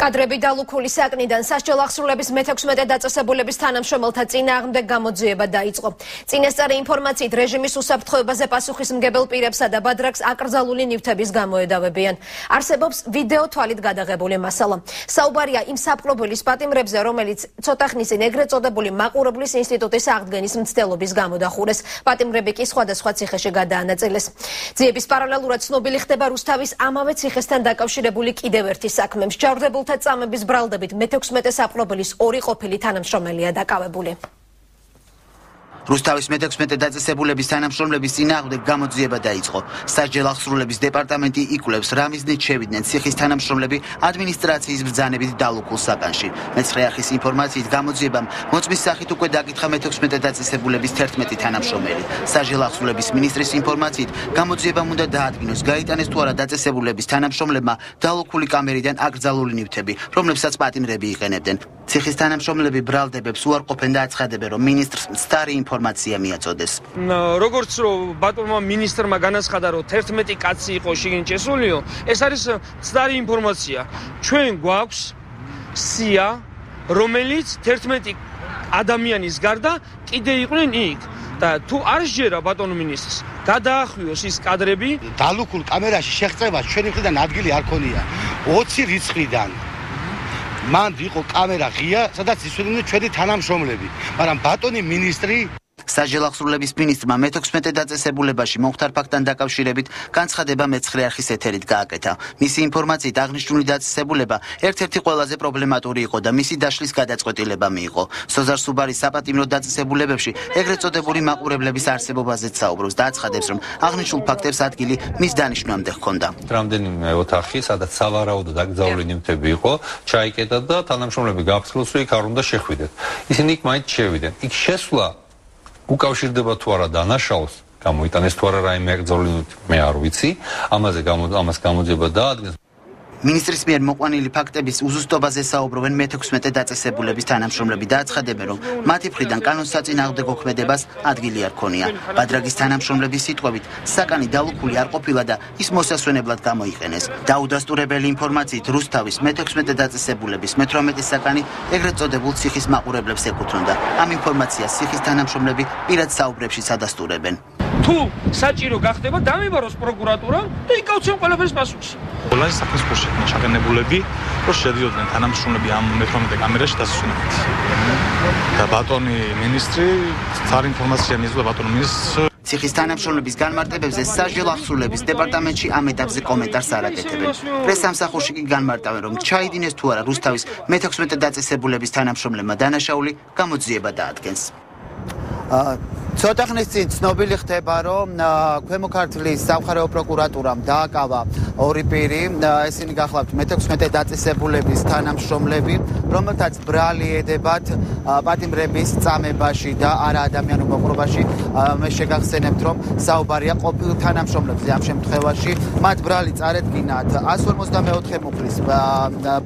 კადრები დალუქული საკნიდან სასჯელ აღსრულების მე-16 დაწესებულების თანამშრომელთა წინააღმდეგ გამოძიება დაიწყო. წინასწარი ინფორმაციით რეჟიმის უსაფრთხოებაზე პასუხისმგებელ პირებსა და ბადრაკს აკრძალული ნივთების გამოედავებიან. არსებობს ვიდეო თვალით გადაღებული მასალა. საუბარია იმ საპყრობილის პატიმრებზე, რომელიც ცოტა ხნის წინ ეგრეთ წოდებული მაყურებლის ინსტიტუტის აღდგენის მცდელობის გამო დახურეს. პატიმრები კი სხვადასხვა ციხეში გადაანაწილეს. ძიების პარალელურად ცნობილი ხდება რუსთავის ამავე ციხესთან დაკავშირებული კიდევ ერთი საქმე. მსჯავრდებულთა წამების ბრალდებით მე-16 საპყრობილის 2 ყოფილი თანამშრომელია დაკავებული. რუსთავის მე-16 დაწესებულების თანამშრომლების წინააღმდეგ გამოძიება დაიწყო. სასჯელ აღსრულების დეპარტამენტი იკვლევს, რა მიზნით შევიდნენ ციხის თანამშრომლები ადმინისტრაციის ბრძანებით დალუქულ საკანში. მე-9 არხის ინფორმაციით გამოძიებამ მოწმის სახით უკვე დაკითხა მე-16 დაწესებულების 11 თანამშრომელი. სასჯელ აღსრულების მინისტრის ინფორმაციით გამოძიებამ უნდა დაადგინოს, გაიტანეს თუ არა დაწესებულების თანამშრომლებმა დალუქული კამერიდან აკრძალული ნივთები, რომლებსაც პატიმრები იყენებდნენ. ციხის თანამშრომლები ბრალდებებს უარყოფენ და აცხადებენ, რომ მინისტრს მცდარი ინფორმაცია მიაწოდეს. როგორც რომ ბატონმა მინისტრმა განაცხადა, რომ 11 კაცი იყო შიგნით შესულიო, ეს არის მცდარი ინფორმაცია. ჩვენ გვაქვს სია, რომელიც 11 ადამიანის გარდა კიდე იყვნენ იქ. და თუ არ შეერა ბატონ მინისტრს, გადაახვიოს ის კადრები. დალუქულ კამერაში შეღწევას ჩვენი მხრიდან ადგილი არ ქონია. 20 რიცხვიდან მან იყო კამერა ღია, სადაც ისვენდნენ ჩვენი თანამშრომლები, მაგრამ ბატონი მინისტრი სასჯელ აღსრულების მინისტრმა მე-16 დაწესებულებაში მომხდარ ფაქტთან დაკავშირებით განცხადება მე-9 არხის ეთერით გააკეთა. მისი ინფორმაციით აღნიშნული დაწესებულება ერთ-ერთი ყველაზე პრობლემატური იყო და მისი დაშლის გადაწყვეტილება მიიღო. სოზარ სუბარის საპატიმრო დაწესებულებებში ეგრეთ წოდებული მაყურებლების არსებობაზეც საუბრობს და აცხადებს, რომ აღნიშნულ ფაქტებს ადგილი მის დანიშვნამდე ჰქონდა. რამდენიმე ოთახი, სადაც სავარაუდოდ აკრძალული ნივთები იყო, ჩაიკეტა და თანამშრომლები გააფრთხილეს, რომ იქ არ უნდა შეხვიდეთ. ისინი იქ მაინც შევიდნენ. იქ შესვლა უკავშირდება თუ არა დანაშაულს, გამოიტანეს თუ არა რაიმე აკრძალული ნივთი, მე არ ვიცი, ამას გამოძიება დაადგეს. მინისტრის მიერ მოყვანილი ფაქტების უზუსტობაზე საუბრობენ მე-16 დაწესებულების თანამშრომლები და აცხადებენ, რომ მათი მხრიდან კანონსაწინააღმდეგო ქმედებას ადგილი არ ქონია. ბადრაგის თანამშრომლების სიტყვებით, საკანი დალუქული არ ყოფილა და ის მოსასვენებლად გამოიყენეს. დაუდასტურებელი ინფორმაციით რუსთავის მე-16 დაწესებულების მე-18 საკანი ეგრეთ წოდებულ ციხის მაყურებლებს ეკუთვნოდა. ამ ინფორმაციას ციხის თანამშრომლები პირად საუბრებშიც ადასტურებენ. თუ საჭირო გახდება, დამიბაროს პროკურატურა და იკავცენ ყველაფერს პასუხს. ყველანი საქმის პროცესში ჩაგანებულები, რომ შედიოდნენ თანამშრომლები ამ მე-18 კამერაში დასასვენებლად. და ბატონი მინისტრი სწორი ინფორმაცია მიეძლო ბატონ მინისტრს. ციხის თანამშრომლების განმარტებებზე სასჯელ აღსრულების დეპარტამენტში ამ ეტაპზე კომენტარს არ აკეთებენ. პრესამსახურში კი განმარტავენ, რომ ჩაიდინეს თუ არა რუსთავის მე-16 დაწესებულების თანამშრომლებმა დანაშაული, გამოძიება დაადგენს. ცოტა ხნის წინ ცნობილი ხდება, რომ ქვემო ქართლის სამხარეო პროკურატურამ დააკავა 2 პირი, ესენი გახლავთ მე-16 დაწესებულების თანამშრომლები, რომელთაც ბრალი ედებათ პატიმრების წამებაში და არა ადამიანურ მოყრობაში. მე შეგახსენებთ, რომ საუბარია ყოფილ თანამშრომლებზე ამ შემთხვევაში. მათ ბრალი წარედგინათ 154 მუხლის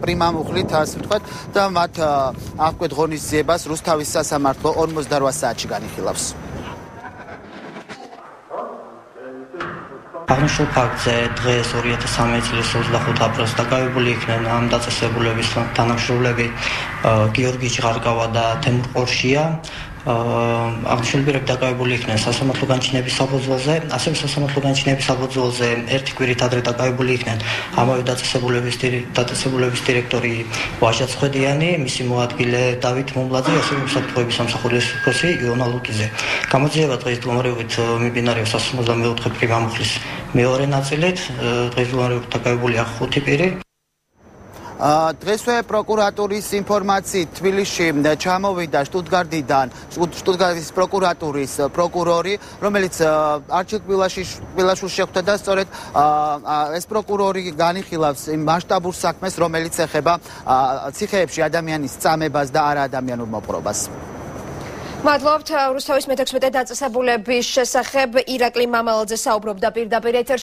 პრიმა მუხლით, ასე ვთქვათ, და მათ აღკვეთ ღონისძიებას რუსთავის სასამართლო 48 საათში განიხილავს. აღნიშნულ ფაქტზე დღეს 2013 წლის 25 აპრილს დაკავებული იქნენ ამ დაწესებულების თანამშრომლები გიორგი ჭღარკავა და თემურ ყორშია. აღნიშნული პირები დაკავებული იქნენ სასამართლო განჩინების საფუძველზე, ასევე სასამართლო განჩინების საფუძველზე ერთი კვირით ადრე დაკავებული იქნენ ამავე დაწესებულების დირექტორი ვაჟა ცხედიანი, მისი მოადგილე დავით მომლაძე, ასევე უსაფრთხოების სამსახურის უფროსი იონა ლუკიძე. გამოძიება დღის მდგომარეობით მიმდინარეობს 154 პრიმა მუხლის მეორე ნაწილით, დღის მდგომარეობით დაკავებულია 5 პირი. დღესვე პროკურატურის ინფორმაციით თბილისში ჩამოვიდა შტუტგარტის პროკურატურის პროკურორი, რომელიც არჩილ კბილაშვილს შეხვდა და სწორედ ეს პროკურორი განიხილავს იმ მასშტაბურ საქმეს, რომელიც ეხება ციხეებში ადამიანის წამებას და არა ადამიანურ მოპყრობას. მადლობთ. რუსთავის მე-16 დაწესებულების შესახებ ირაკლი მამალაძე საუბრობდა პირდაპირ ეთერში.